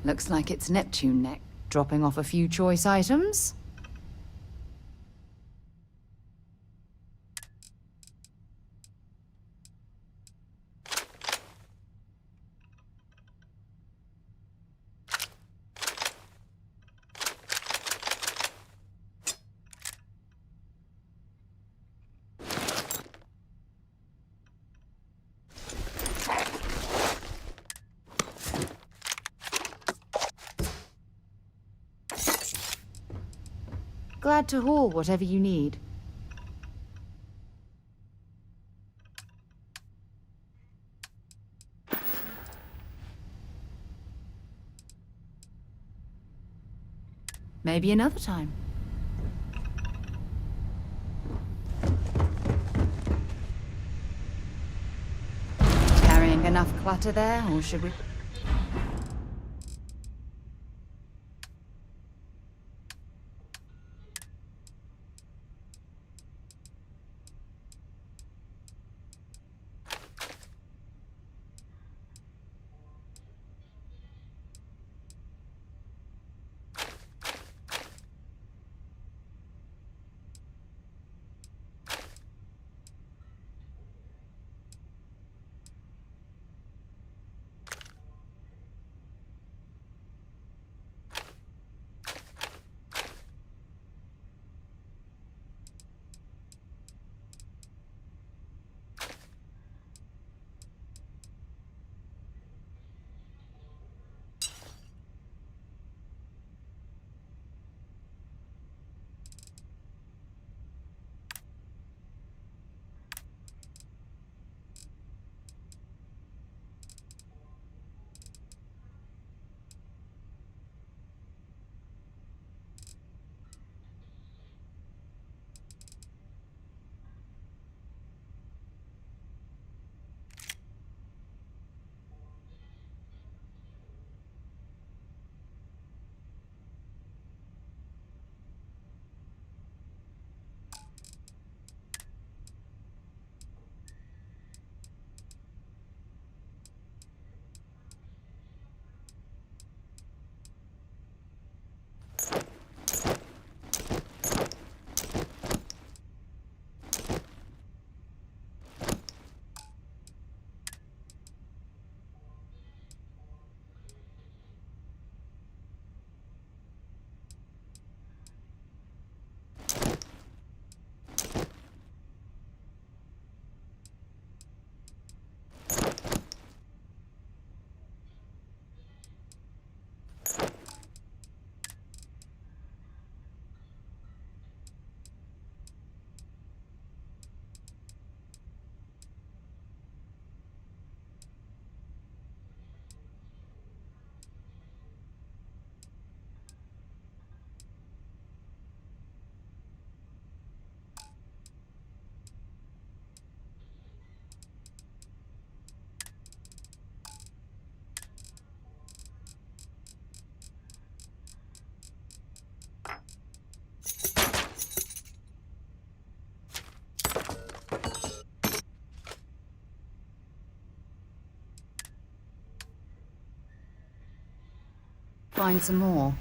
Looks like it's Neptune Neck, dropping off a few choice items. Glad to haul whatever you need. Maybe another time. Carrying enough clutter there, or should we... Find some more.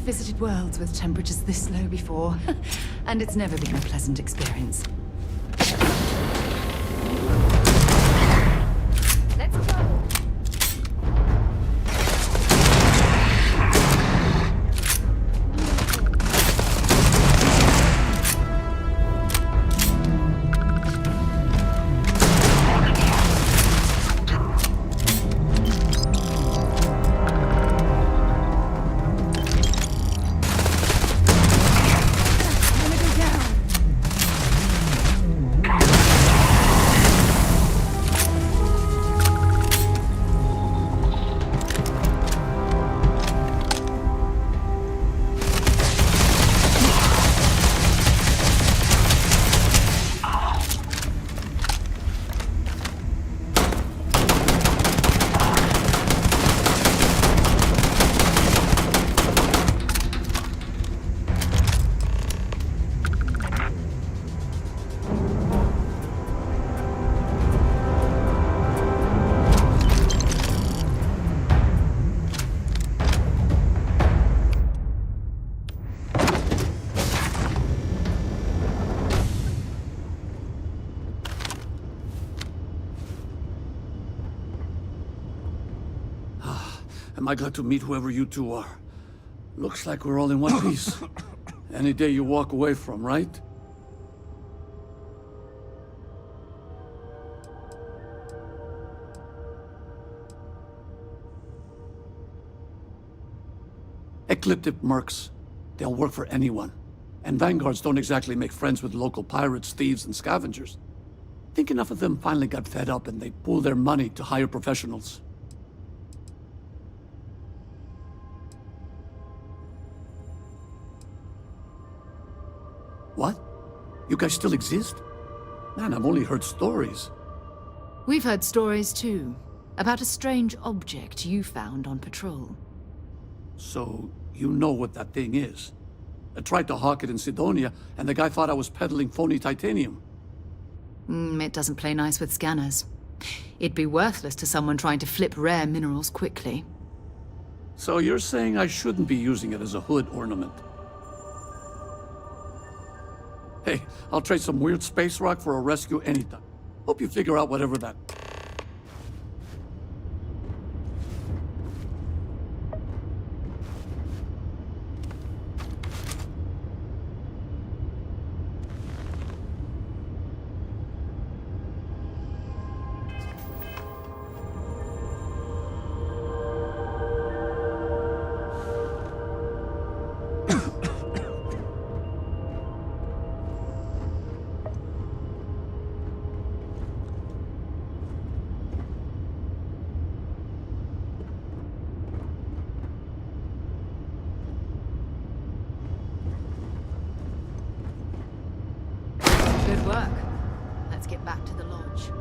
visited worlds with temperatures this low before, and it's never been a pleasant experience. Let's go! Am I glad to meet whoever you two are. Looks like we're all in one piece. Any day you walk away from, right? Ecliptic mercs. They'll work for anyone. And vanguards don't exactly make friends with local pirates, thieves, and scavengers. Think enough of them finally got fed up and they pooled their money to hire professionals. What? You guys still exist? Man, I've only heard stories. We've heard stories too, about a strange object you found on patrol. So, you know what that thing is? I tried to hawk it in Sidonia, and the guy thought I was peddling phony titanium. It doesn't play nice with scanners. It'd be worthless to someone trying to flip rare minerals quickly. So you're saying I shouldn't be using it as a hood ornament? Hey, I'll trade some weird space rock for a rescue anytime. Hope you figure out whatever that... Good work. Let's get back to the lodge.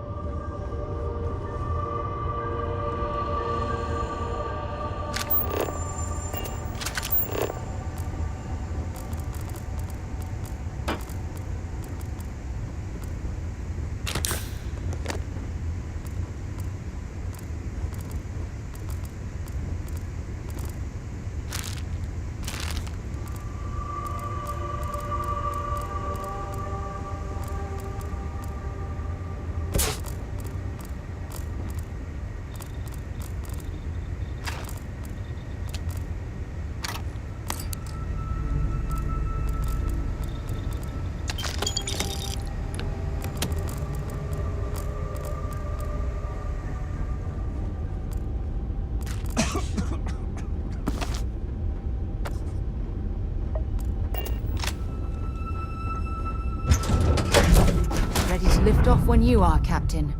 Ready to lift off when you are, Captain.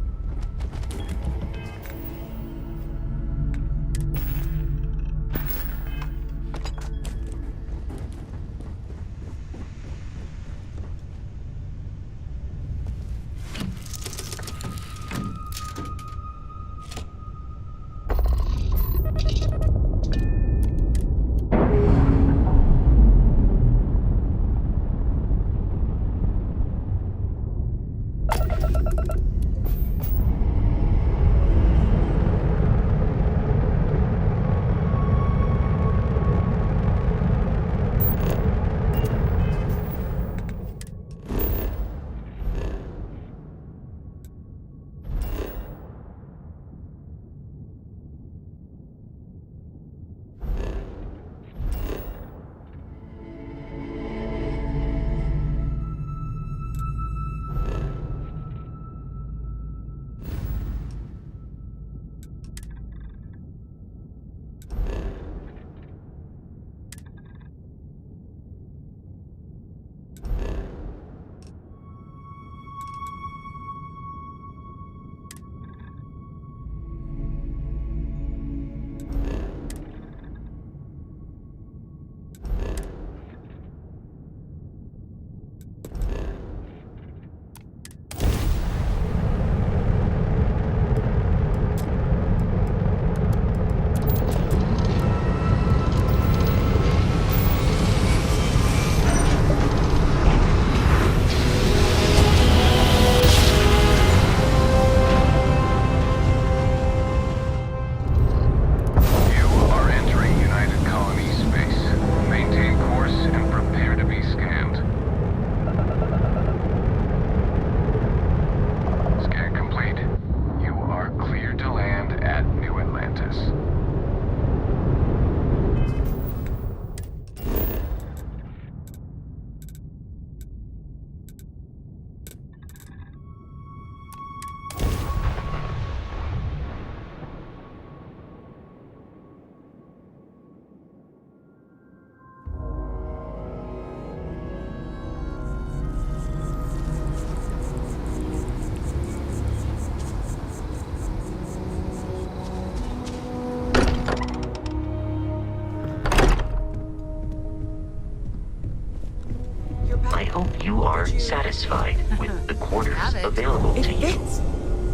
You are satisfied with the quarters Have it. available It to you. fits.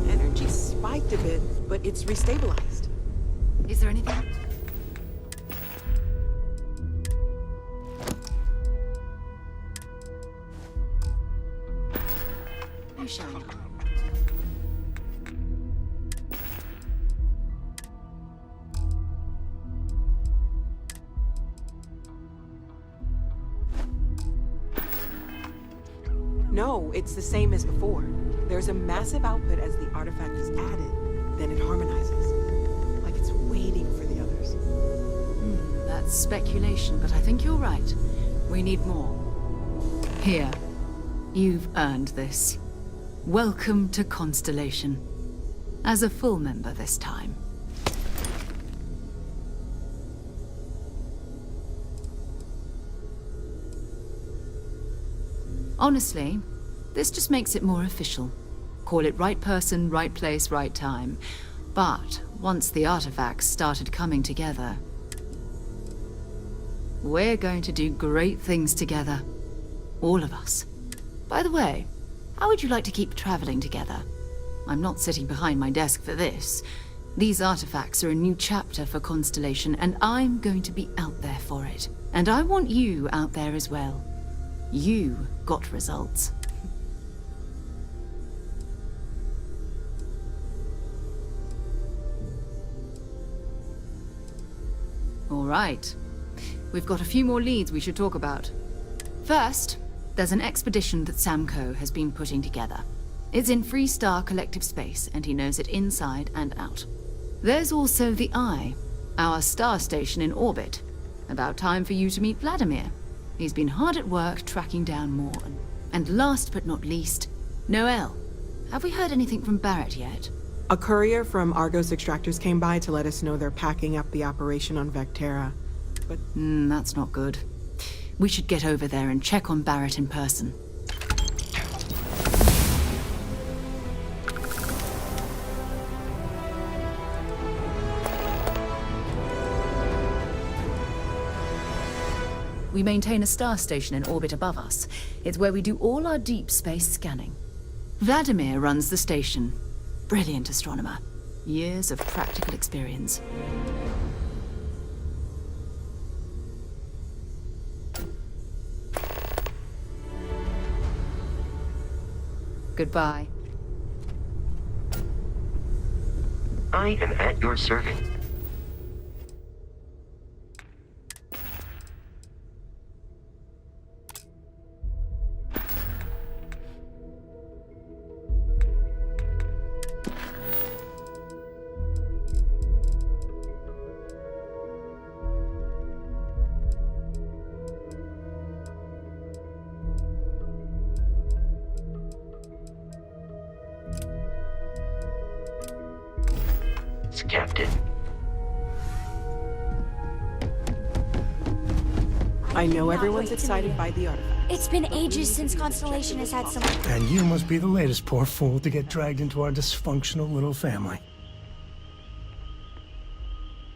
Energy spiked a bit, but it's restabilized. Is there anything? You shall not. No, it's the same as before. There's a massive output as the artifact is added, then it harmonizes. Like it's waiting for the others. That's speculation, but I think you're right. We need more. Here. You've earned this. Welcome to Constellation. As a full member this time. Honestly, this just makes it more official. Call it right person, right place, right time. But once the artifacts started coming together, we're going to do great things together. All of us. By the way, how would you like to keep traveling together? I'm not sitting behind my desk for this. These artifacts are a new chapter for Constellation, and I'm going to be out there for it. And I want you out there as well. You got results. All right. We've got a few more leads we should talk about. First, there's an expedition that Samco has been putting together. It's in Freestar Collective Space, and he knows it inside and out. There's also the Eye, our star station in orbit. About time for you to meet Vladimir. He's been hard at work tracking down Morn. And last but not least, Noel. Have we heard anything from Barrett yet? A courier from Argos Extractors came by to let us know they're packing up the operation on Vectera. But That's not good. We should get over there and check on Barrett in person. We maintain a star station in orbit above us. It's where we do all our deep space scanning. Vladimir runs the station. Brilliant astronomer. Years of practical experience. Goodbye. I am at your service. Captain. I know everyone's excited by the artifact. It's been ages since Constellation has had someone. And you must be the latest poor fool to get dragged into our dysfunctional little family.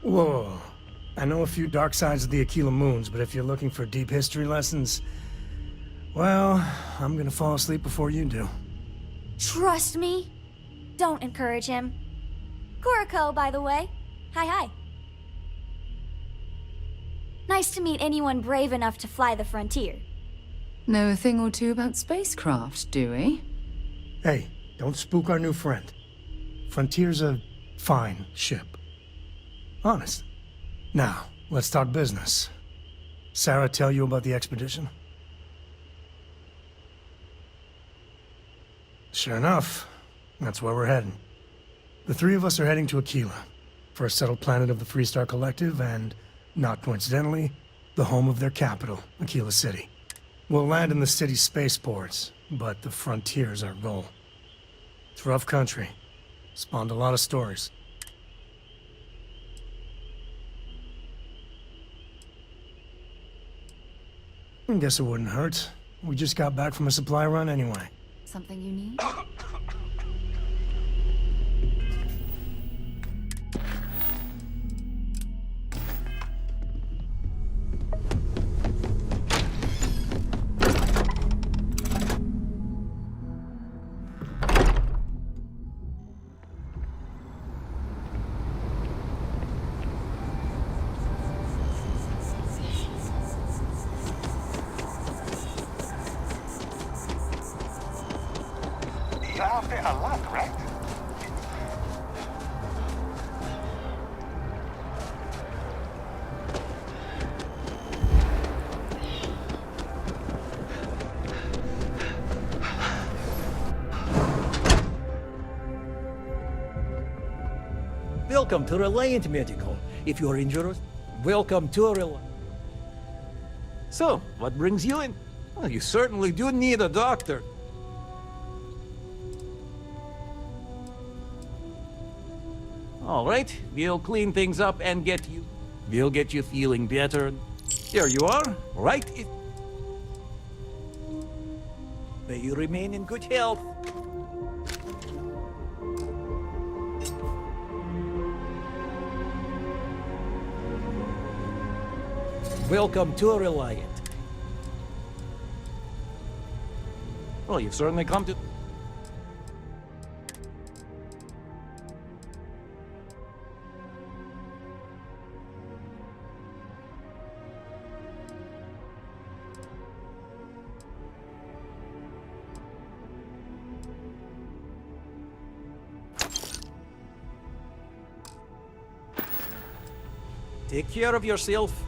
Whoa. I know a few dark sides of the Aquila Moons, but if you're looking for deep history lessons, well, I'm gonna fall asleep before you do. Trust me. Don't encourage him. Kuriko, by the way. Hi. Nice to meet anyone brave enough to fly the frontier. Know a thing or two about spacecraft, do we? Hey, don't spook our new friend. Frontier's a fine ship. Honest. Now, let's talk business. Sarah tell you about the expedition? Sure enough, that's where we're heading. The three of us are heading to Aquila, first settled planet of the Freestar Collective and, not coincidentally, the home of their capital, Aquila City. We'll land in the city's spaceports, but the frontier's our goal. It's rough country. Spawned a lot of stories. I guess it wouldn't hurt. We just got back from a supply run anyway. Something you need? out there a lot, right? Welcome to Reliant Medical. If you are injured, welcome to Reliant. So, what brings you in? Well, you certainly do need a doctor. All right, we'll clean things up and we'll get you feeling better. There you are, right? May you remain in good health. Welcome to Reliant. Well, you've certainly come to... Take care of yourself.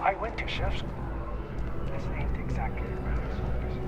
I went to chef school. This ain't exactly where I was focused.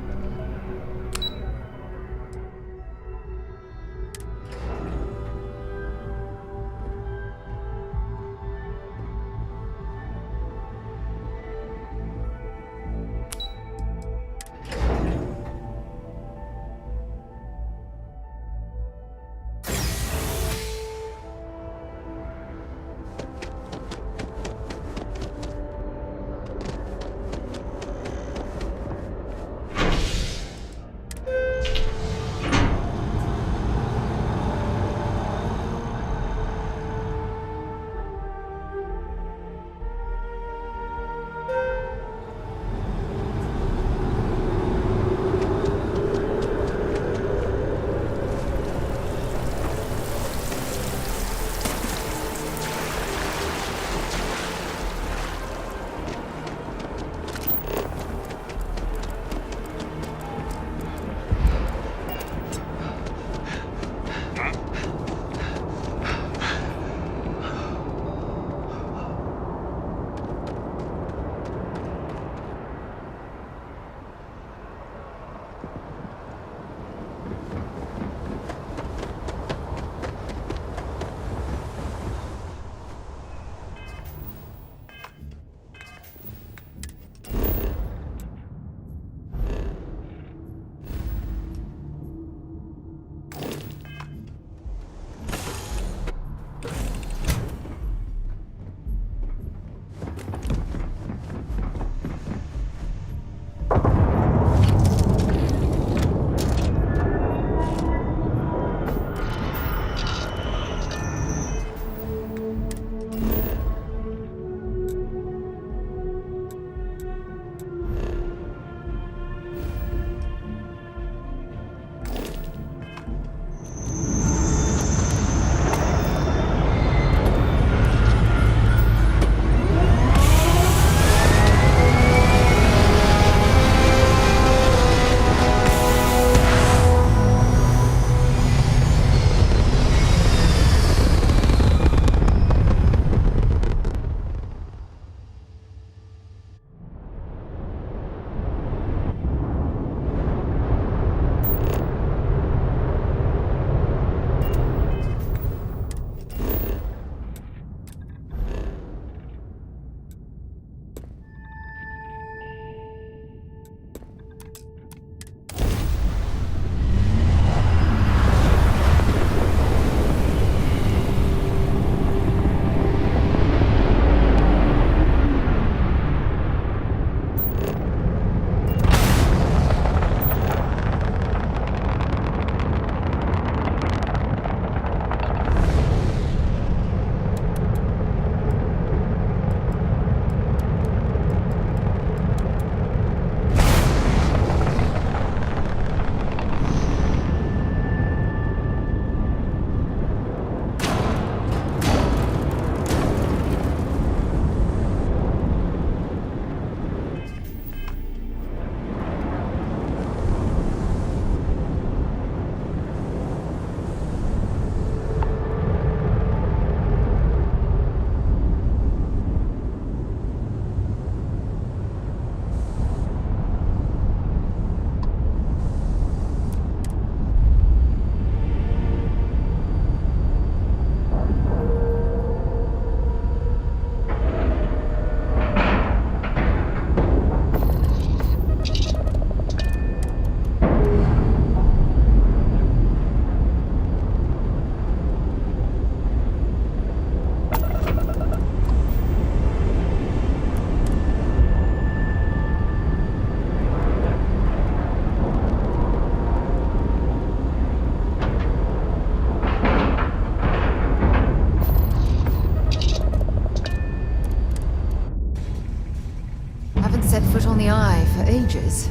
set foot on the Eye for ages.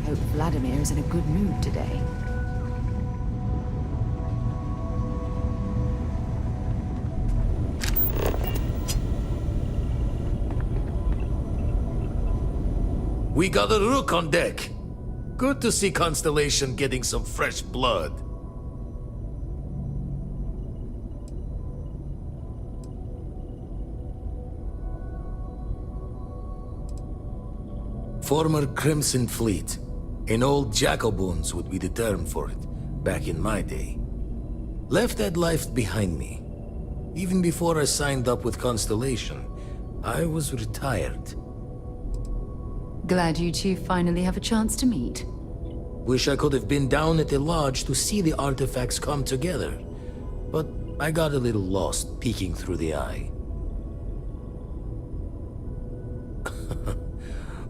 Hope Vladimir is in a good mood today. We got a rook on deck. Good to see Constellation getting some fresh blood. Former Crimson Fleet. An old Jacoboons would be the term for it, back in my day. Left that life behind me. Even before I signed up with Constellation, I was retired. Glad you two finally have a chance to meet. Wish I could have been down at the lodge to see the artifacts come together. But I got a little lost peeking through the eye.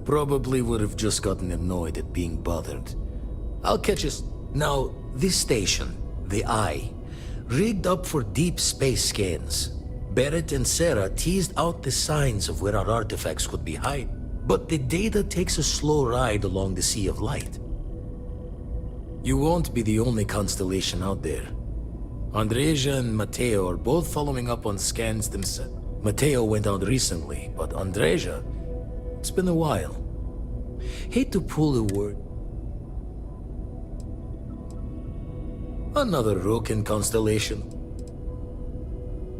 Probably would have just gotten annoyed at being bothered. I'll catch us. Now, this station, the Eye, rigged up for deep space scans. Barrett and Sarah teased out the signs of where our artifacts could be hidden. But the data takes a slow ride along the Sea of Light. You won't be the only constellation out there. Andreja and Mateo are both following up on scans themselves. Mateo went out recently, but Andreja, it's been a while. Hate to pull a word. Another rook in Constellation.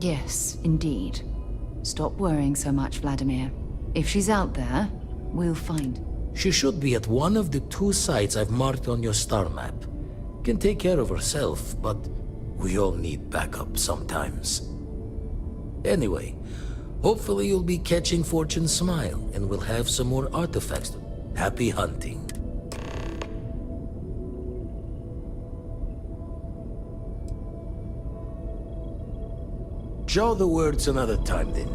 Yes, indeed. Stop worrying so much, Vladimir. If she's out there, we'll find. She should be at one of the 2 sites I've marked on your star map. Can take care of herself, but we all need backup sometimes. Anyway, hopefully you'll be catching Fortune's smile, and we'll have some more artifacts. Happy hunting. Jaw the words another time then.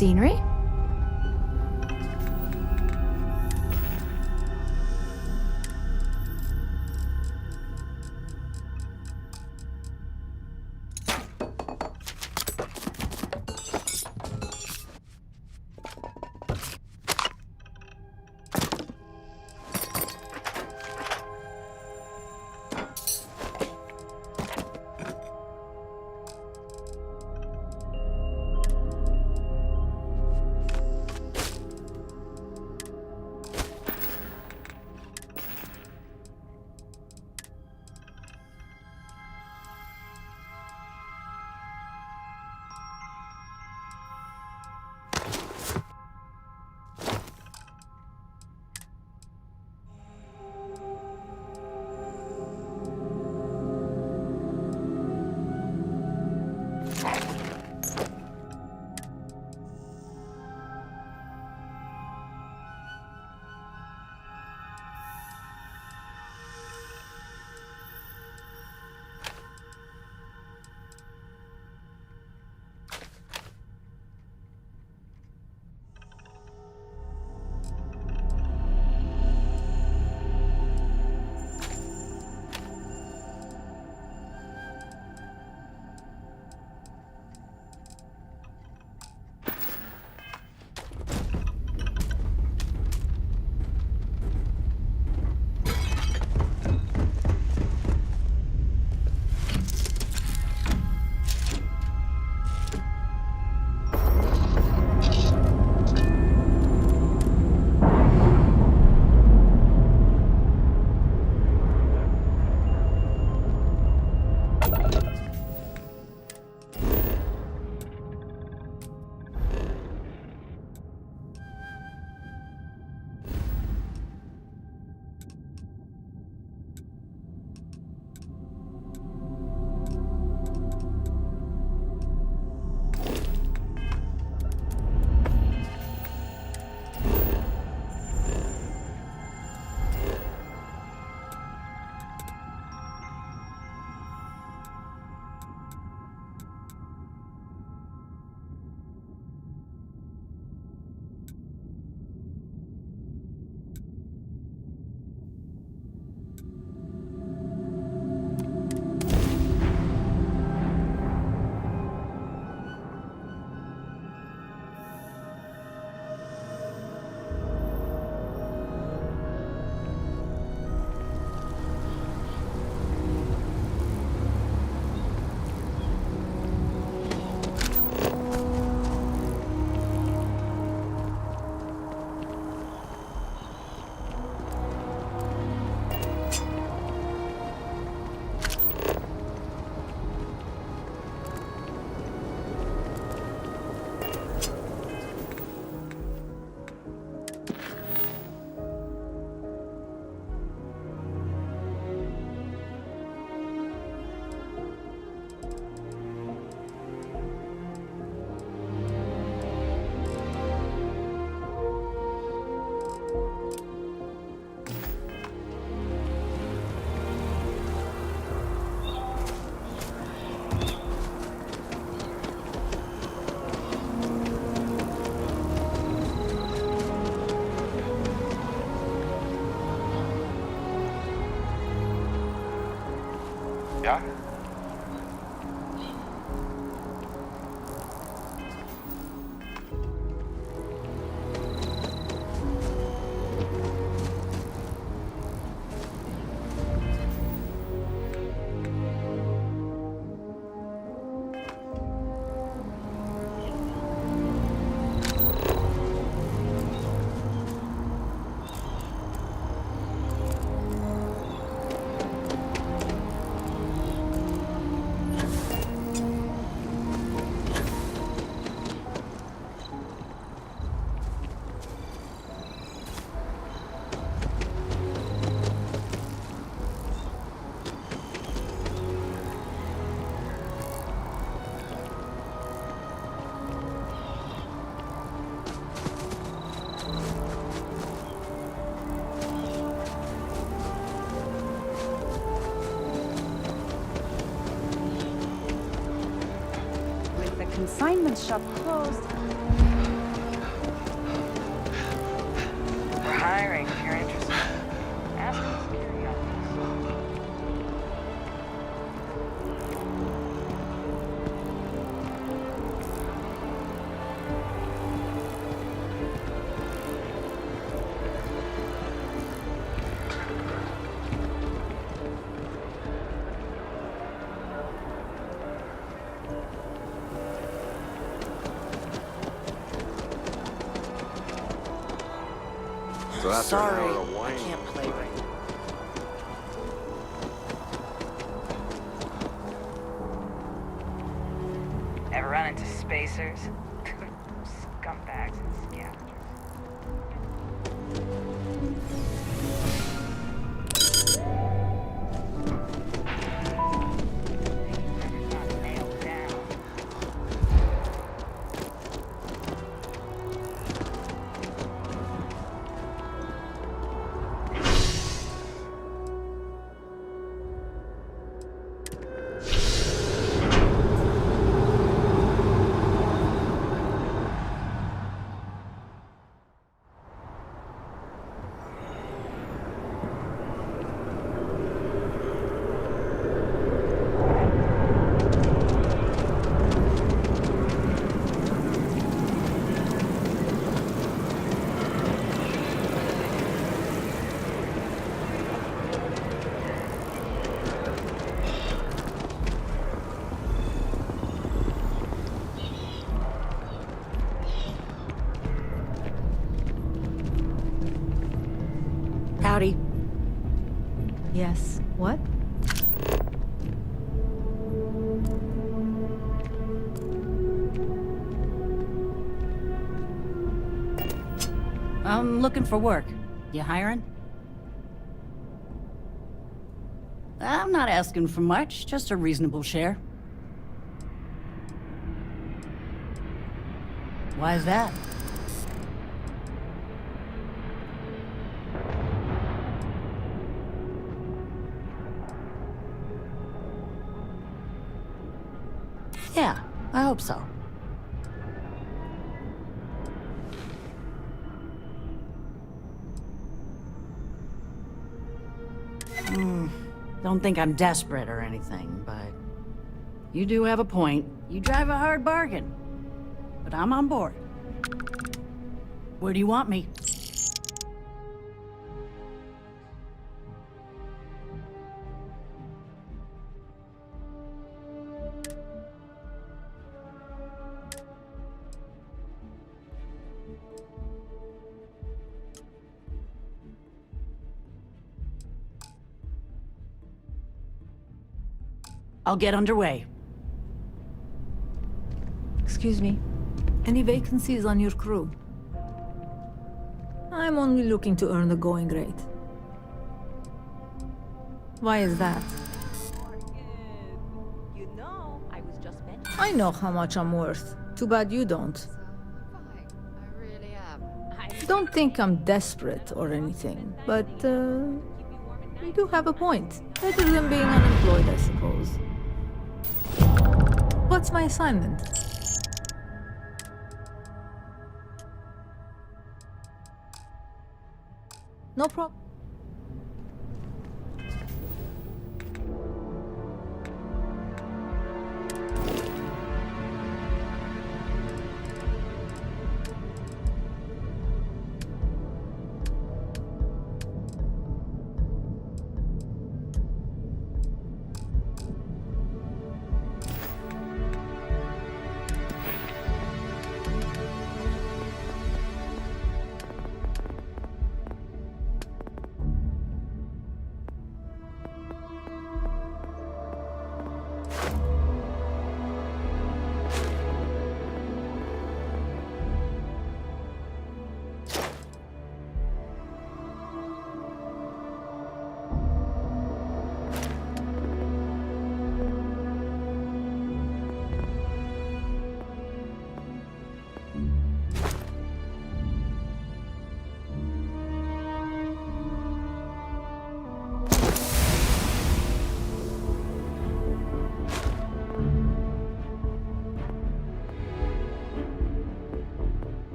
scenery? Yeah? With the consignment shop closed, sharing if you're interested. Ask the security office. So after an Sorry, hour of I wine, can't play right now. Ever run into spacers? Scumbags and scavengers. Not nailed down. Howdy. Yes, what? I'm looking for work. You hiring? I'm not asking for much, just a reasonable share. Why is that? Yeah, I hope so. Don't think I'm desperate or anything, but you do have a point. You drive a hard bargain, but I'm on board. Where do you want me? I'll get underway. Excuse me. Any vacancies on your crew? I'm only looking to earn the going rate. Why is that? You know, I was just mentioning. I know how much I'm worth. Too bad you don't. Fine, I really am. Don't think I'm desperate or anything, but you do have a point. Better than being unemployed, I suppose. What's my assignment? No problem.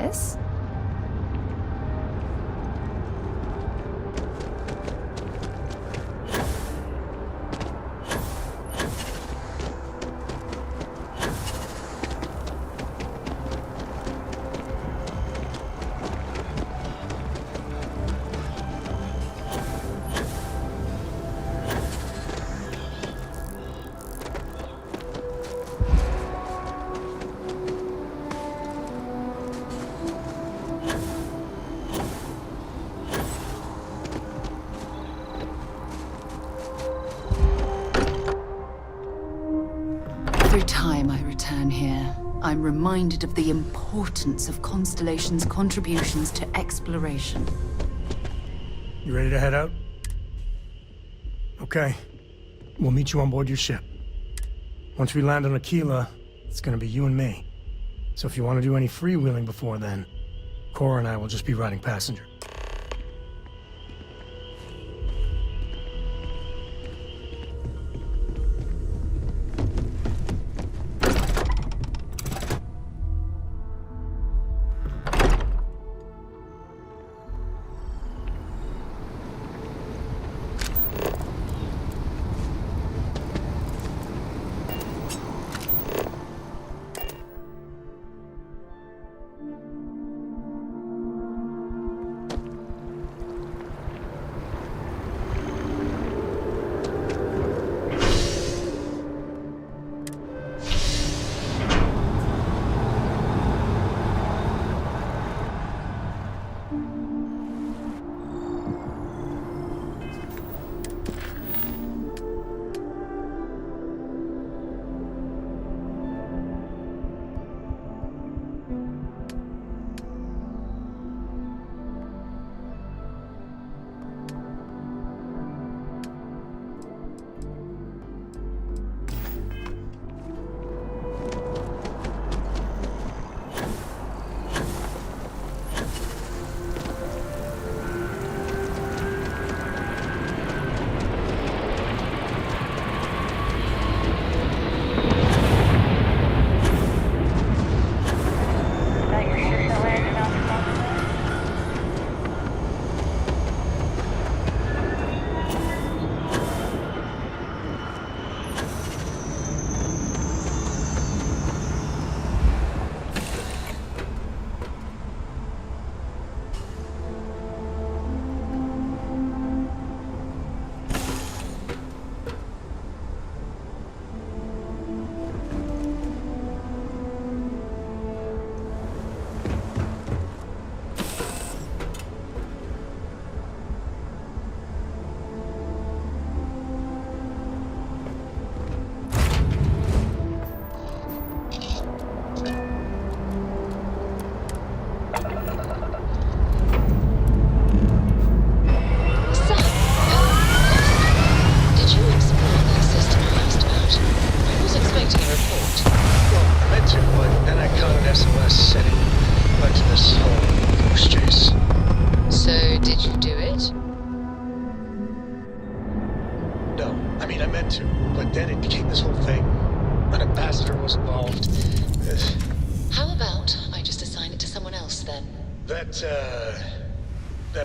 Yes? Every time I return here, I'm reminded of the importance of Constellation's contributions to exploration. You ready to head out? Okay. We'll meet you on board your ship. Once we land on Aquila, it's gonna be you and me. So if you want to do any freewheeling before then, Cora and I will just be riding passenger.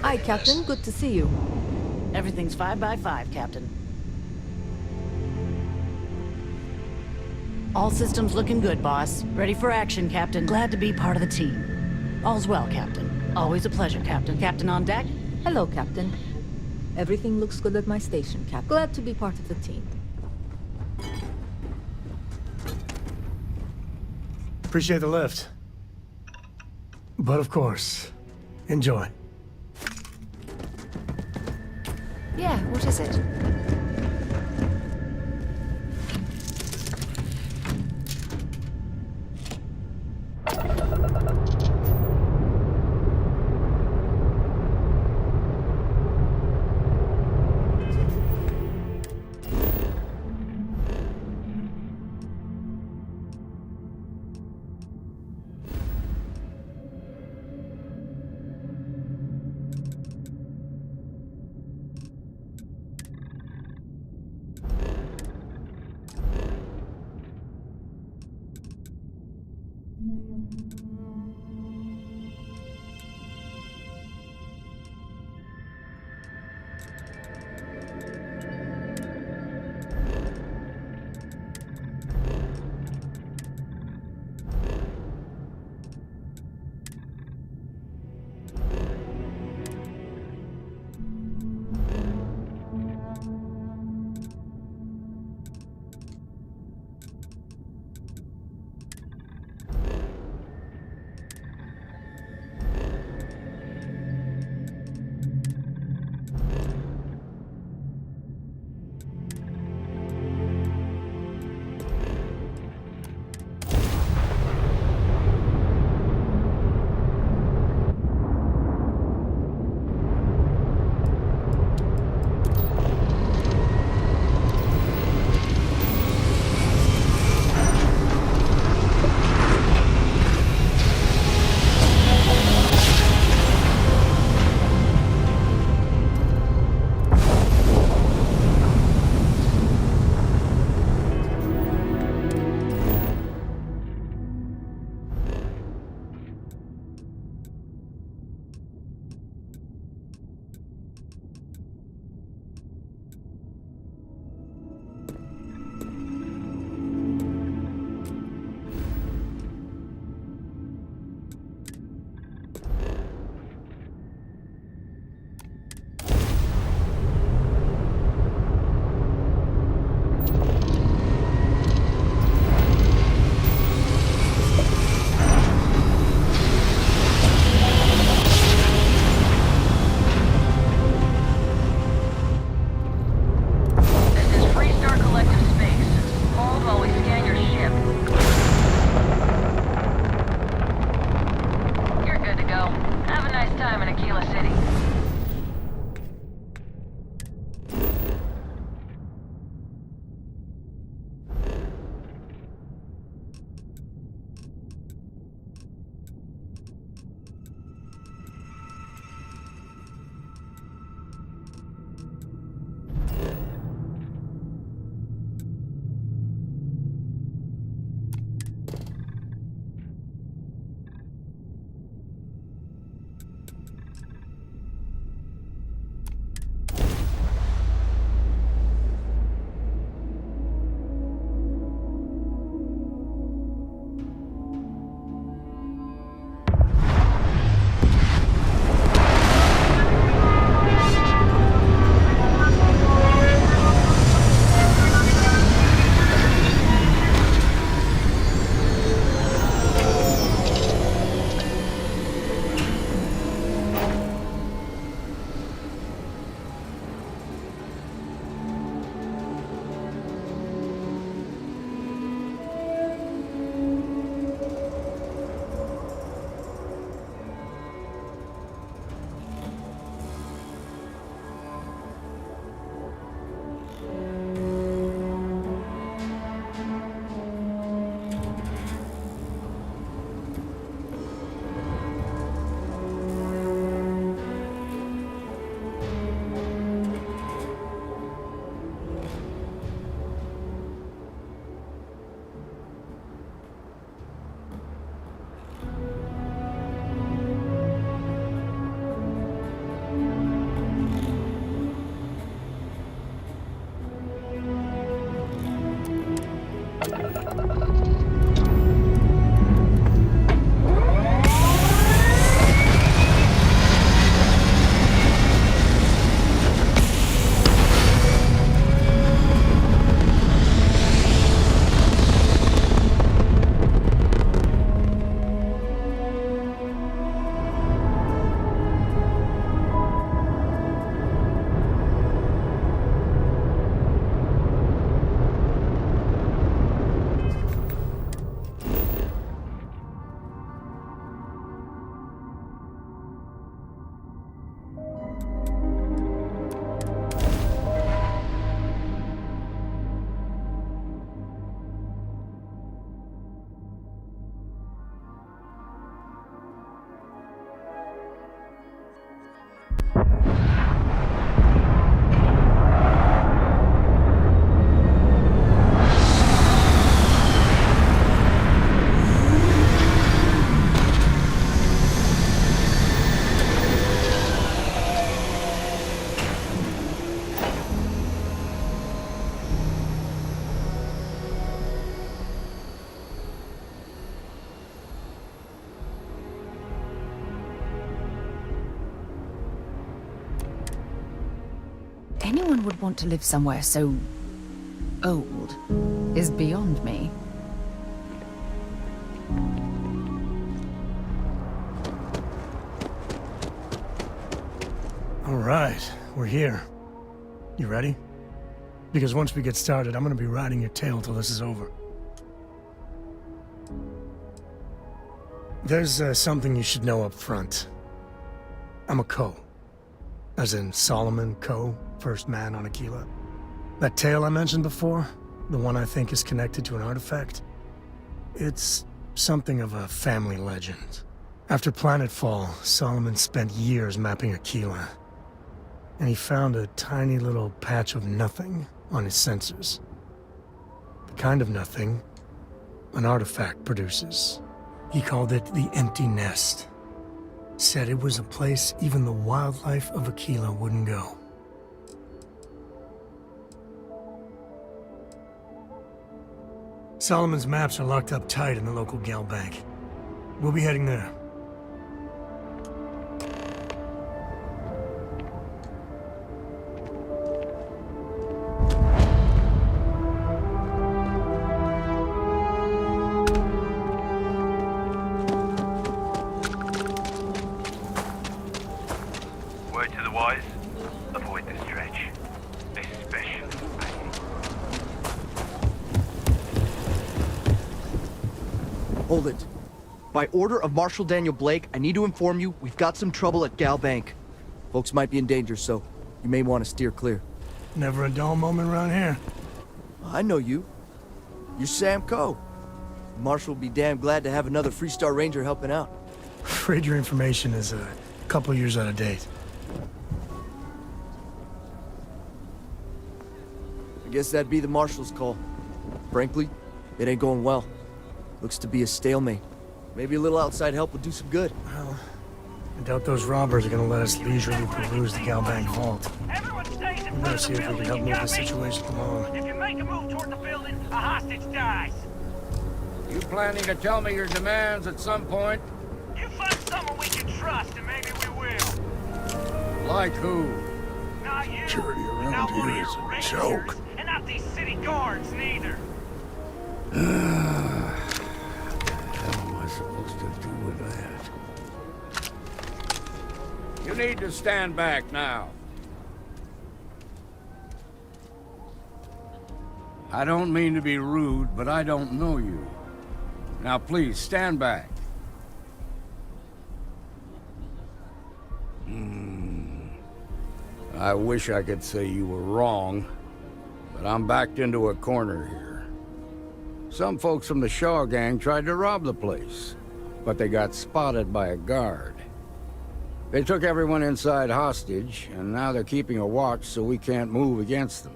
Hi, Captain. Good to see you. Everything's 5 by 5, Captain. All systems looking good, boss. Ready for action, Captain. Glad to be part of the team. All's well, Captain. Always a pleasure, Captain. Captain on deck? Hello, Captain. Everything looks good at my station, Cap. Glad to be part of the team. Appreciate the lift. But of course, enjoy. Yeah, what is it? anyone would want to live somewhere so old is beyond me. All right, we're here. You ready? Because once we get started, I'm gonna be riding your tail till this is over. There's something you should know up front. I'm a Coe. As in Solomon Coe, first man on Aquila. That tale I mentioned before, the one I think is connected to an artifact, it's something of a family legend. After Planetfall, Solomon spent years mapping Aquila, and he found a tiny little patch of nothing on his sensors. The kind of nothing an artifact produces. He called it the Empty Nest. Said it was a place even the wildlife of Aquila wouldn't go. Solomon's maps are locked up tight in the local gal bank. We'll be heading there. Word to the wise, avoid the stretch. Especially. Hold it. By order of Marshal Daniel Blake, I need to inform you we've got some trouble at Gal Bank. Folks might be in danger, so you may want to steer clear. Never a dull moment around here. I know you. You're Sam Coe. Marshal will be damn glad to have another Freestar Ranger helping out. Afraid your information is a couple years out of date. I guess that'd be the Marshal's call. Frankly, it ain't going well. Looks to be a stalemate. Maybe a little outside help would do some good. Well, I doubt those robbers are gonna let us leisurely peruse the Gal Bank vault. We better see if we can help move the situation along. If you make a move toward the building, a hostage dies. You planning to tell me your demands at some point? You find someone we can trust, and maybe we will. Like who? Not you. Security around not one of here your is a rangers, joke. and not these city guards neither. What the hell am I supposed to do with that? You need to stand back now. I don't mean to be rude, but I don't know you. Now please, stand back. I wish I could say you were wrong, but I'm backed into a corner here. Some folks from the Shaw gang tried to rob the place, but they got spotted by a guard. They took everyone inside hostage, and now they're keeping a watch so we can't move against them.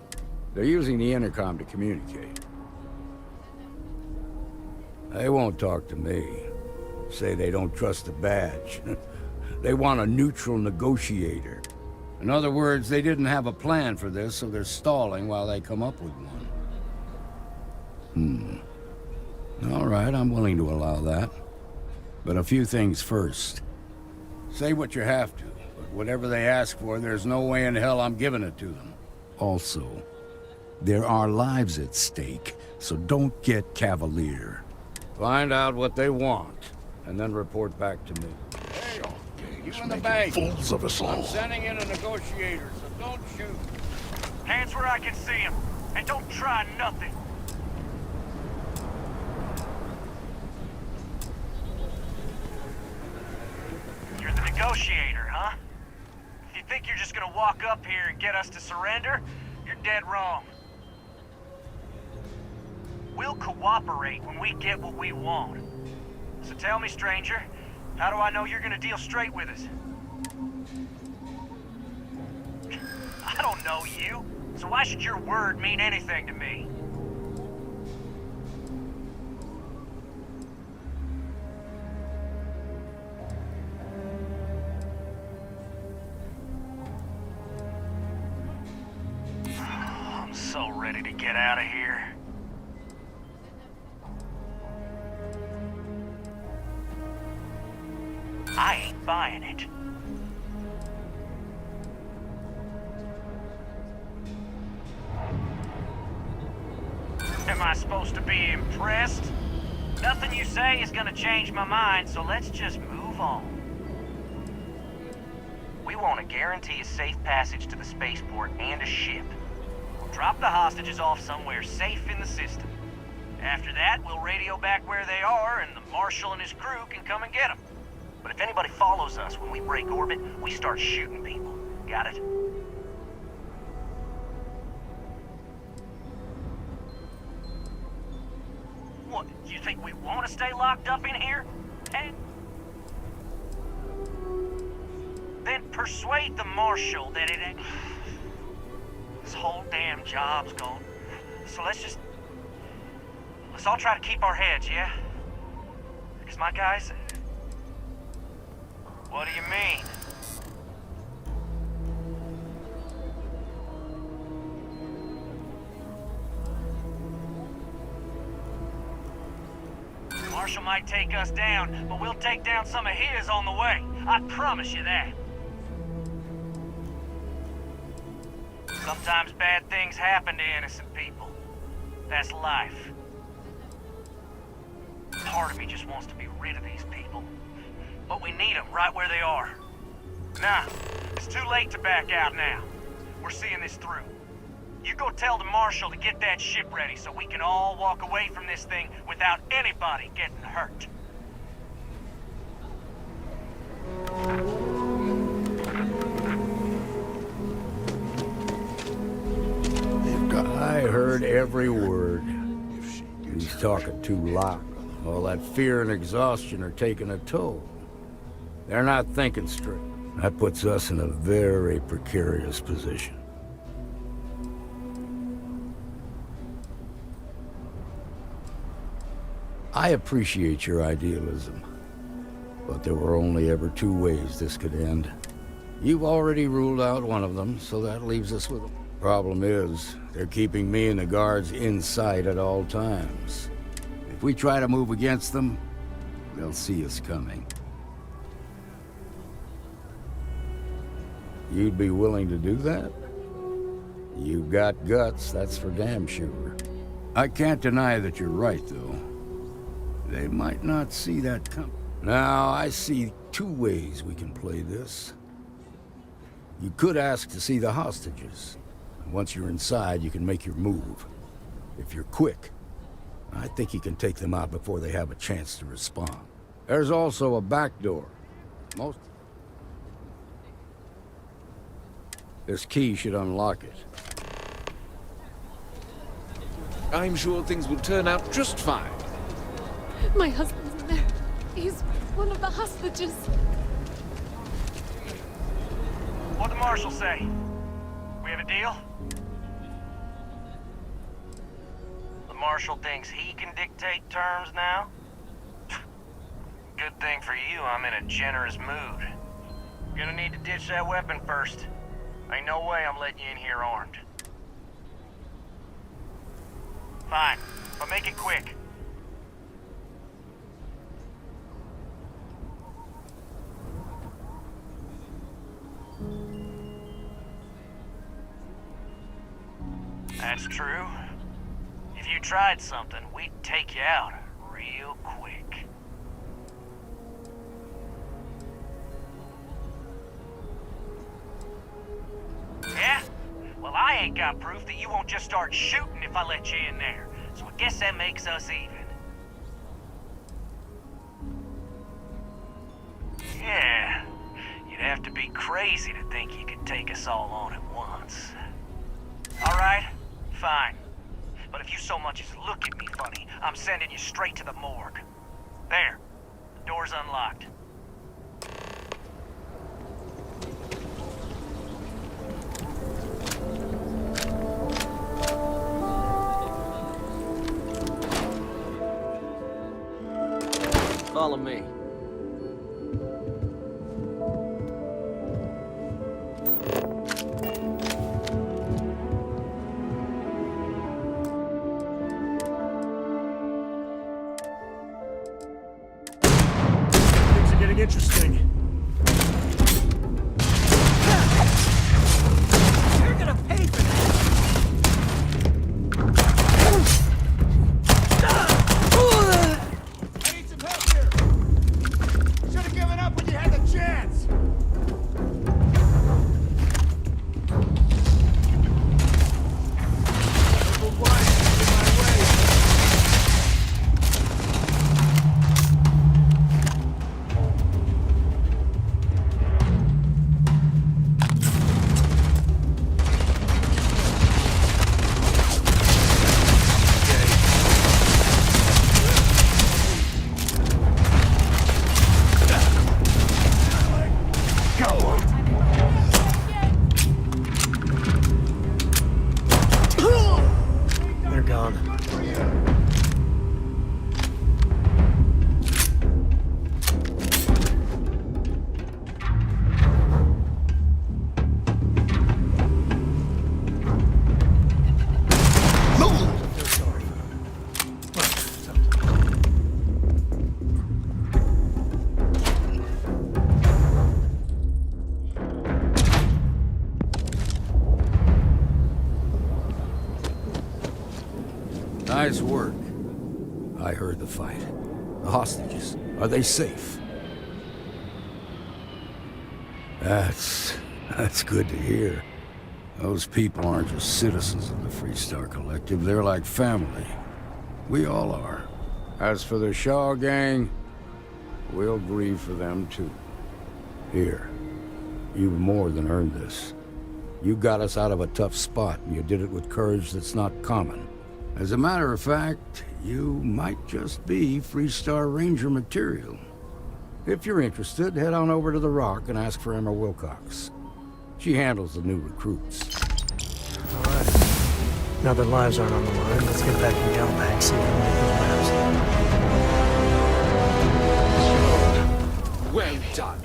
They're using the intercom to communicate. They won't talk to me. Say they don't trust the badge. They want a neutral negotiator. In other words, they didn't have a plan for this, so they're stalling while they come up with one. All right, I'm willing to allow that. But a few things first. Say what you have to, but whatever they ask for, there's no way in hell I'm giving it to them. Also, there are lives at stake, so don't get cavalier. Find out what they want, and then report back to me. Hey, you in the bank. Fools of us all. I'm sending in a negotiator, so don't shoot. Hands where I can see him, and don't try nothing. You're the negotiator, huh? If you think you're just gonna walk up here and get us to surrender, you're dead wrong. We'll cooperate when we get what we want. So tell me, stranger, how do I know you're gonna deal straight with us? I don't know you, so why should your word mean anything to me? I'm so ready to get out of here. I ain't buying it. Am I supposed to be impressed? Nothing you say is gonna change my mind, so let's just move on. We want to guarantee a safe passage to the spaceport and a ship. We'll drop the hostages off somewhere safe in the system. After that, we'll radio back where they are, and the Marshal and his crew can come and get them. But if anybody follows us when we break orbit, we start shooting people. Got it? What, you think we want to stay locked up in here? And then persuade the Marshal that it ain't... This whole damn job's gone. So let's all try to keep our heads, yeah? Because my guys... What do you mean? Marshal might take us down, but we'll take down some of his on the way. I promise you that. Sometimes bad things happen to innocent people. That's life. Part of me just wants to be rid of these people. But we need them right where they are. Nah, it's too late to back out now. We're seeing this through. You go tell the Marshal to get that ship ready so we can all walk away from this thing without anybody getting hurt. I heard every word. He's talking too loud. All that fear and exhaustion are taking a toll. They're not thinking straight. That puts us in a very precarious position. I appreciate your idealism, but there were only ever two ways this could end. You've already ruled out one of them, so that leaves us with... Problem is, they're keeping me and the guards in sight at all times. If we try to move against them, they'll see us coming. You'd be willing to do that? You've got guts, that's for damn sure. I can't deny that you're right, though. They might not see that coming. Now, I see two ways we can play this. You could ask to see the hostages. Once you're inside, you can make your move. If you're quick, I think you can take them out before they have a chance to respond. There's also a back door. This key should unlock it. I'm sure things will turn out just fine. My husband's in there. He's one of the hostages. What'd the Marshal say? We have a deal? The Marshal thinks he can dictate terms now? Good thing for you, I'm in a generous mood. Gonna need to ditch that weapon first. Ain't no way I'm letting you in here armed. Fine, but make it quick. That's true. If you tried something, we'd take you out real quick. Yeah? Well, I ain't got proof that you won't just start shooting if I let you in there. So I guess that makes us even. Yeah. You'd have to be crazy to think you could take us all on at once. All right, fine. But if you so much as look at me funny, I'm sending you straight to the morgue. There. The door's unlocked. Follow me. Things are getting interesting. You're gonna pay for that! Nice work. I heard the fight. The hostages, are they safe? That's good to hear. Those people aren't just citizens of the Freestar Collective, they're like family. We all are. As for the Shaw gang, we'll grieve for them too. Here, you've more than earned this. You got us out of a tough spot, and you did it with courage that's not common. As a matter of fact, you might just be Freestar Ranger material. If you're interested, head on over to the Rock and ask for Emma Wilcox. She handles the new recruits. All right. Now that lives aren't on the line, let's get back to Galbank, see if we can make those maps. Well done.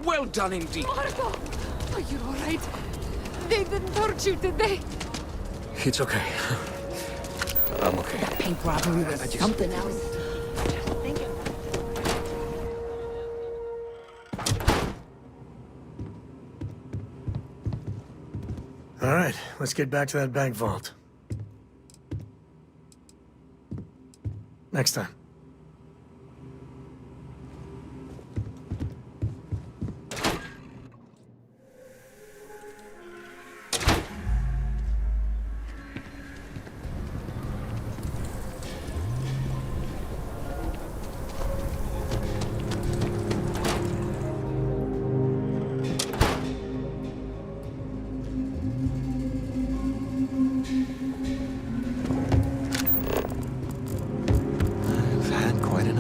Well done indeed. Marco! Are you alright? They didn't hurt you, did they? It's okay. I'm okay. That pink robbery was something else. All right, let's get back to that bank vault. Next time.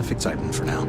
Excitement for now.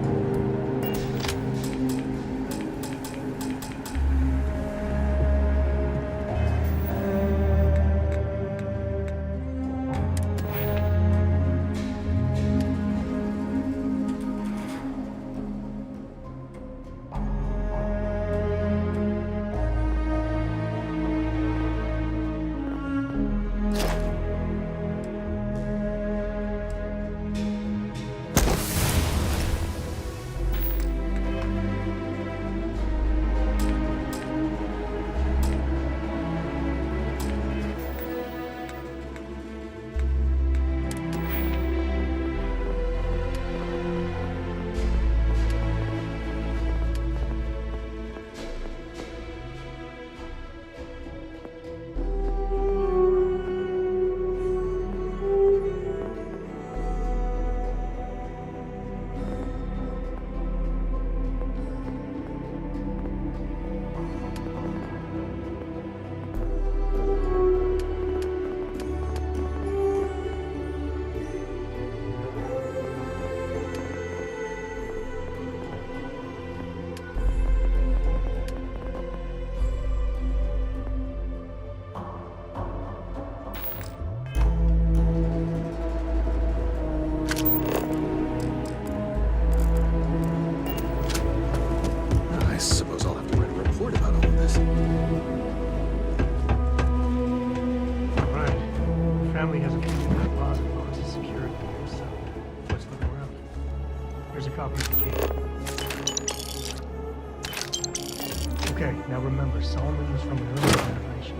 Okay, now remember, Solomon was from an earlier generation,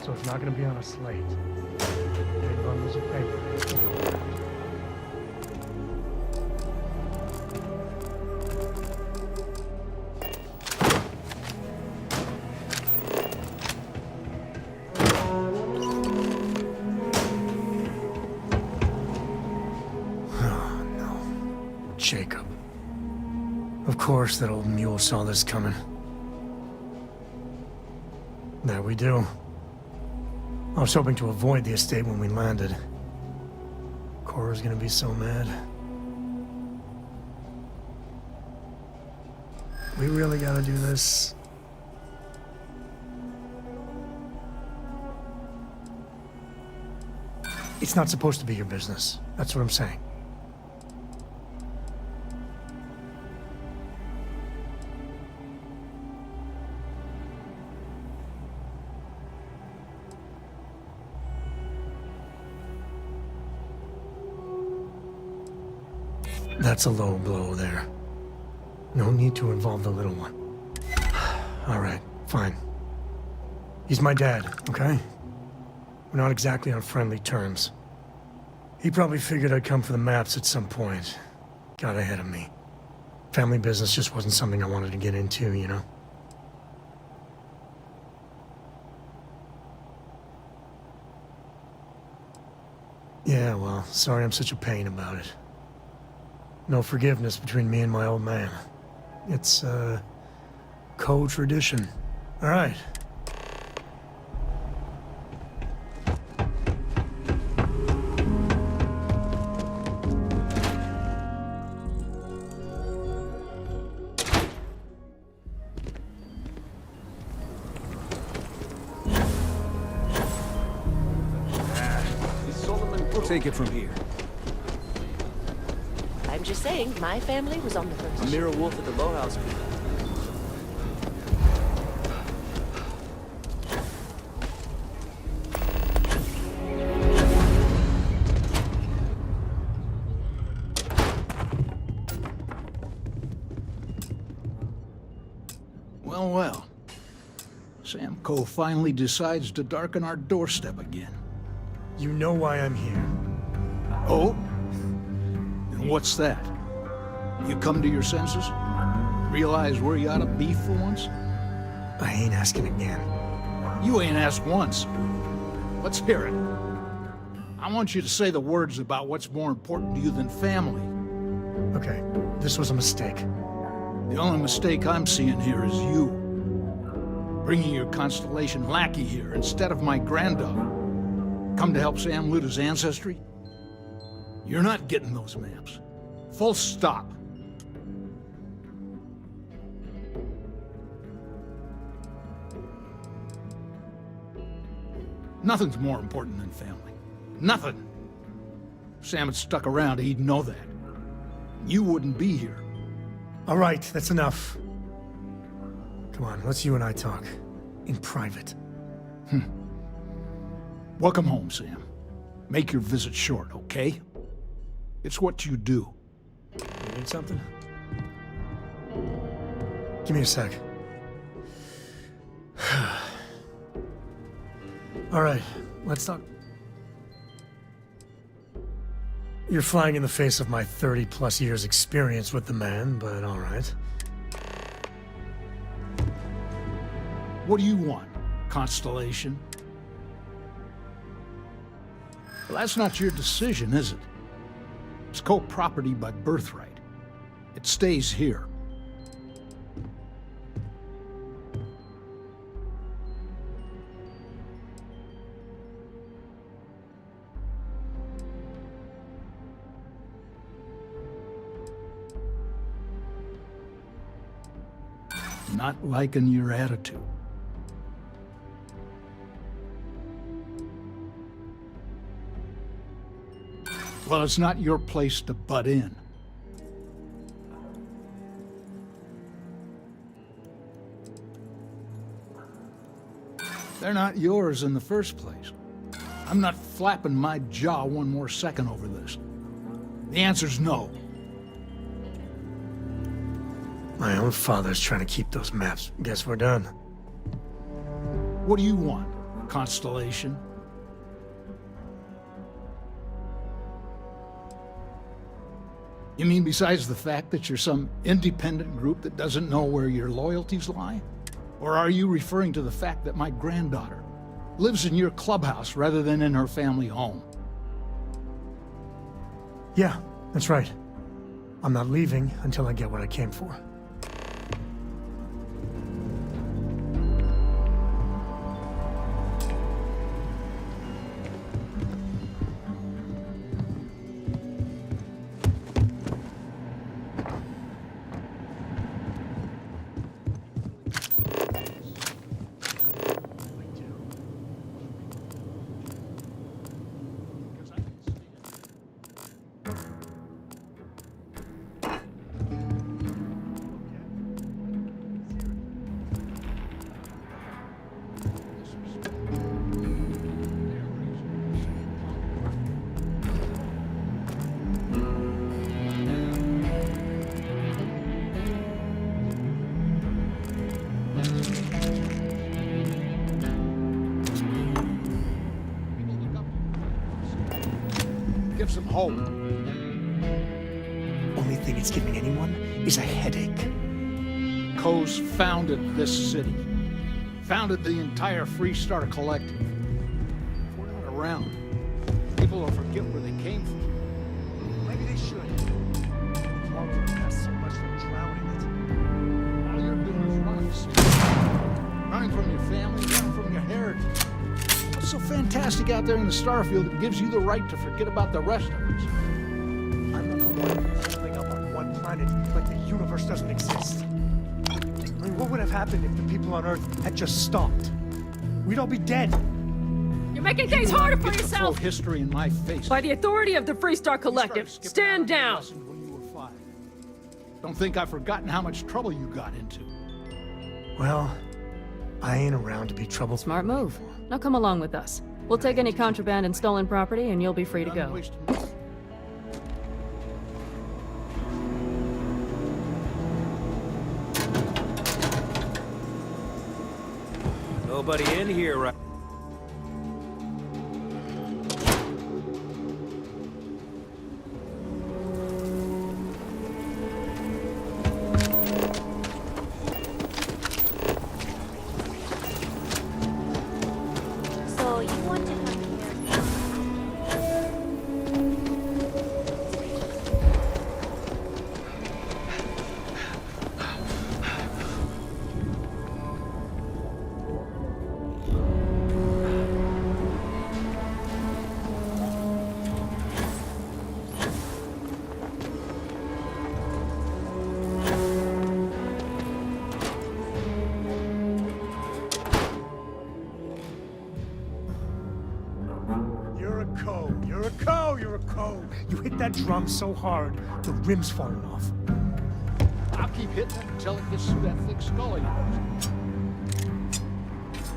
so it's not going to be on a slate. Big bundles of paper. Oh, no. Jacob. Of course that old mule saw this coming. There we do. I was hoping to avoid the estate when we landed. Cora's gonna be so mad. We really gotta do this. It's not supposed to be your business. That's what I'm saying. That's a low blow there. No need to involve the little one. All right, fine. He's my dad, okay? We're not exactly on friendly terms. He probably figured I'd come for the maps at some point. Got ahead of me. Family business just wasn't something I wanted to get into, you know? Yeah, well, sorry I'm such a pain about it. No forgiveness between me and my old man. It's, co-tradition. All right. We'll take it from here. I'm just saying, my family was on the first. Amira Wolf at the Low House Group. Well, well. Sam Coe finally decides to darken our doorstep again. You know why I'm here. Oh? And what's that? You come to your senses? Realize where you ought to be for once? I ain't asking again. You ain't asked once. Let's hear it. I want you to say the words about what's more important to you than family. Okay, this was a mistake. The only mistake I'm seeing here is you. Bringing your Constellation lackey here instead of my granddaughter. Come to help Sam loot his ancestry? You're not getting those maps. Full stop. Nothing's more important than family. Nothing. If Sam had stuck around, he'd know that. You wouldn't be here. All right, that's enough. Come on, let's you and I talk. In private. Welcome home, Sam. Make your visit short, okay? It's what you do. You need something? Give me a sec. All right, let's talk. You're flying in the face of my 30-plus years experience with the man, but all right. What do you want, Constellation? Well, that's not your decision, is it? It's co-property by birthright. It stays here. Not liking your attitude. Well, it's not your place to butt in. They're not yours in the first place. I'm not flapping my jaw one more second over this. The answer's no. My own father's trying to keep those maps. Guess we're done. What do you want, Constellation? You mean besides the fact that you're some independent group that doesn't know where your loyalties lie? Or are you referring to the fact that my granddaughter lives in your clubhouse rather than in her family home? Yeah, that's right. I'm not leaving until I get what I came for. Gives them hope. Only thing it's giving anyone is a headache. Coase founded this city. Founded the entire Freestar Collective. If we're not around, people will forget where they came from. Maybe they should. Tomorrow will cost so much they'll drown in it. All you're doing is running, Sam. Running from your family, running from your heritage. What's so fantastic out there in the Starfield that gives you the right to forget about the rest of us? I'm not the one who's holding up on one planet like the universe doesn't exist. I mean, what would have happened if the people on Earth had just stopped? We'd all be dead. You're making things harder for yourself! Throw history in my face. By the authority of the Freestar Collective, stand down! When you were 5. Don't think I've forgotten how much trouble you got into. Well, I ain't around to be trouble. Smart move. Now come along with us. We'll take any contraband and stolen property, and you'll be free to go. Nobody in here, right? So you want to come here? You're a co. You're a co. You're a co. You hit that drum so hard, the rim's falling off. I'll keep hitting it until it gets through that thick skull of yours.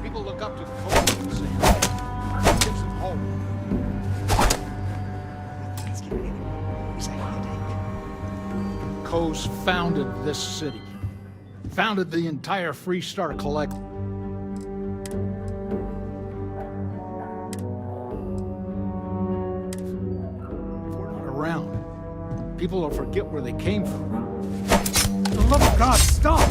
People look up to the code and say, it gives them hope. It's giving anyone is a headache. Coase founded this city. Founded the entire Freestar Collective. If we're not around, people will forget where they came from. For the love of God, stop!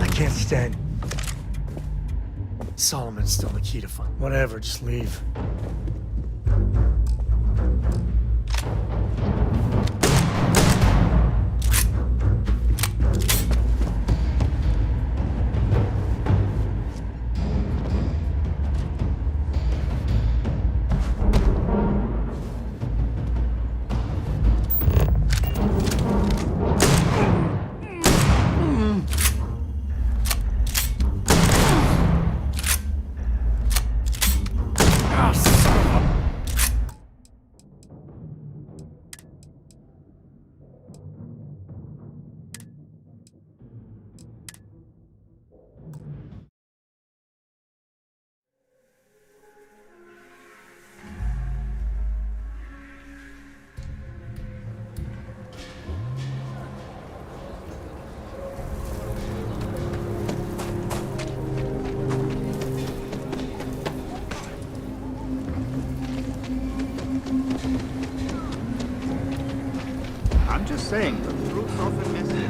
I can't stand. Solomon's still the key to fun. Whatever, just leave. I'm just saying, the truth's often messy.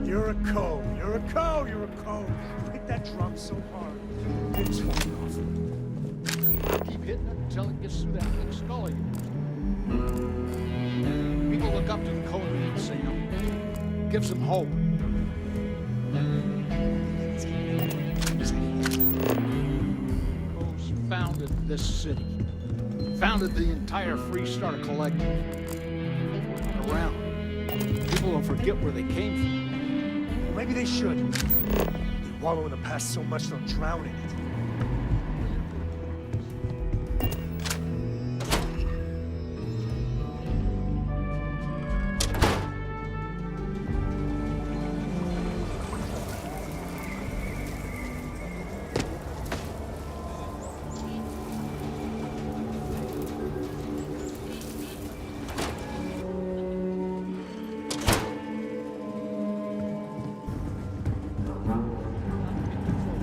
You're a co. You're a co. You're a co. You hit that drum so hard, the rim's falling off. I'll keep hitting it until it gets through that thick skull of yours. People look up to the code and Sam. Gives them hope. Coase founded this city. Founded the entire Freestar Collective. Around. People will forget where they came from. Well, maybe they should. They wallow in the past so much they'll drown in it.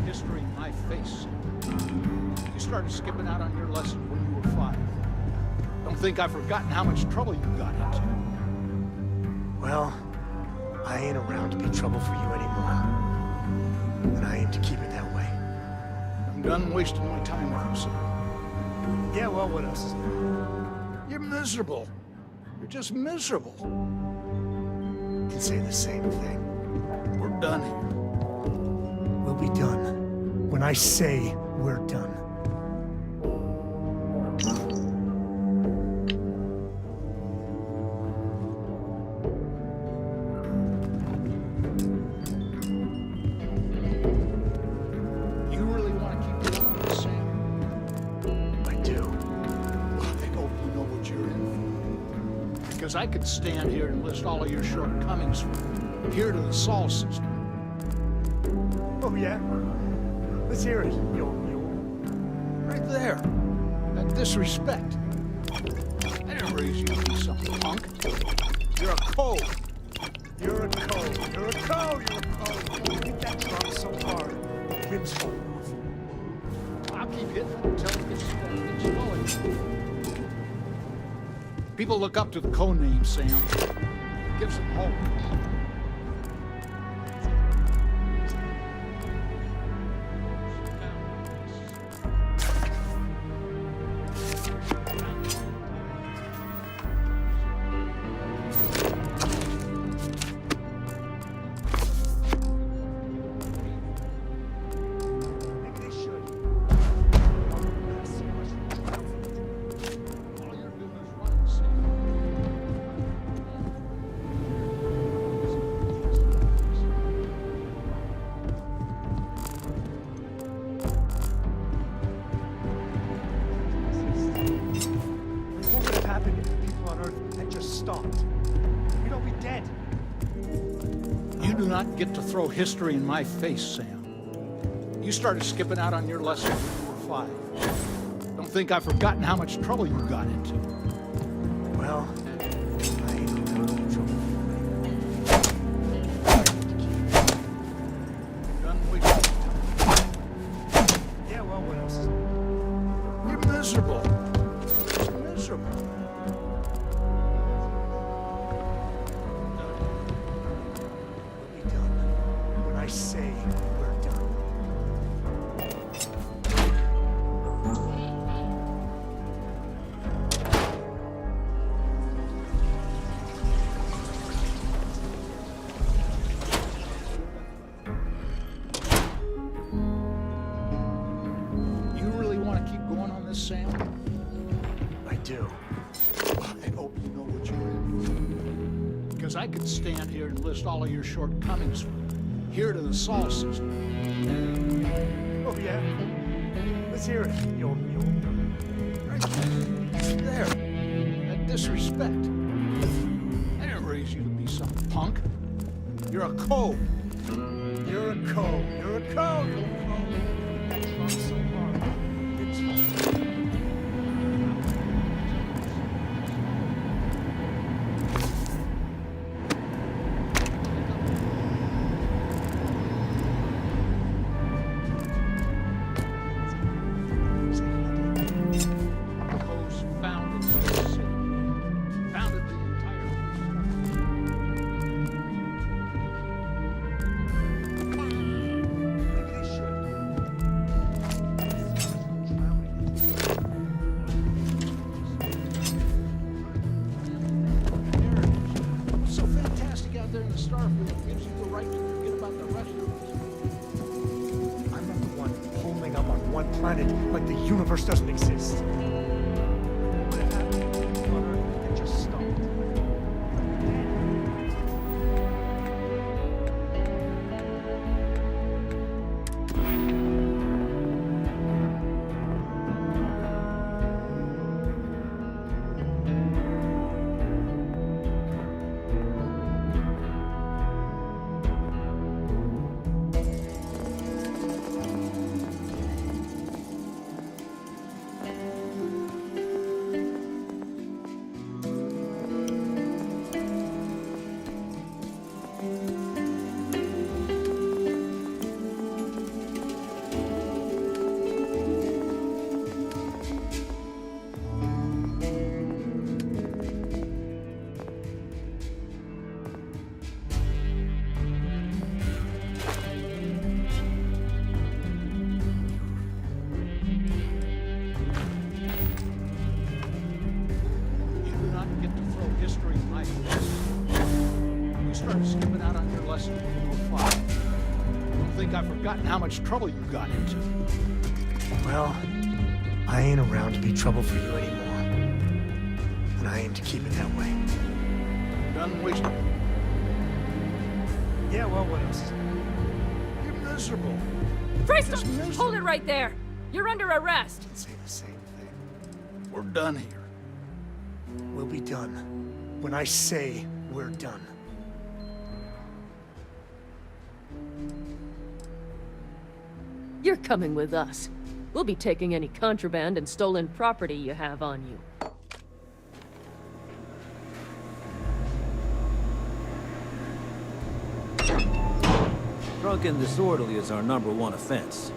History in my face. You started skipping out on your lesson when you were 5. Don't think I've forgotten how much trouble you got into. Well, I ain't around to be trouble for you anymore. And I aim to keep it that way. I'm done wasting my time with you, sir. Yeah, well, what else is there? You're miserable. You're just miserable. You can say the same thing. We're done here. We'll be done when I say we're done. You really want to keep going the same? I do. Well, I hope you know what you're in for. Because I could stand here and list all of your shortcomings from here to the Sol system. Oh, yeah? Let's hear it. Right there. That disrespect. I didn't raise you to be some punk. You're a cove. You're a cove. You're a cove. You're a cove. Hit that drum so hard, ribs fall off. I'll keep hitting it until it gets swollen. People look up to the code name, Sam. It gives them hope. What would have happened if the people on Earth had just stopped? We'd all be dead. You do not get to throw history in my face, Sam. You started skipping out on your lesson when you were 5. Don't think I've forgotten how much trouble you got into. Well, I ain't in trouble. Done wasting time. Yeah, well, what else? You're miserable. Just miserable. We'll be done when I say we're done. You really want to keep going on this, Sam? I do. I hope you know what you're in for. Because I could stand here and list all of your shortcomings from here to the Sol system. Oh, yeah? Let's hear it. Right there. That disrespect. I didn't raise you to be some punk. You're a cove. You're a cove. You're a cove. You're a cove. That drum so hard, ribs fall off. Coves founded this city. Founded the entire Maybe they should. What's so fantastic out there in the Starfield that gives you the right to forget about the rest of us? I'm not the one holding up on one planet like the universe doesn't exist. think I've forgotten how much trouble you got into. Well, I ain't around to be trouble for you anymore. And I aim to keep it that way. Done wasting. Yeah, well, what else? You're miserable. Freestone! Hold it right there! You're under arrest! Say the same thing. We're done here. We'll be done when I say we're done. You're coming with us. We'll be taking any contraband and stolen property you have on you. Drunk and disorderly is our #1 offense.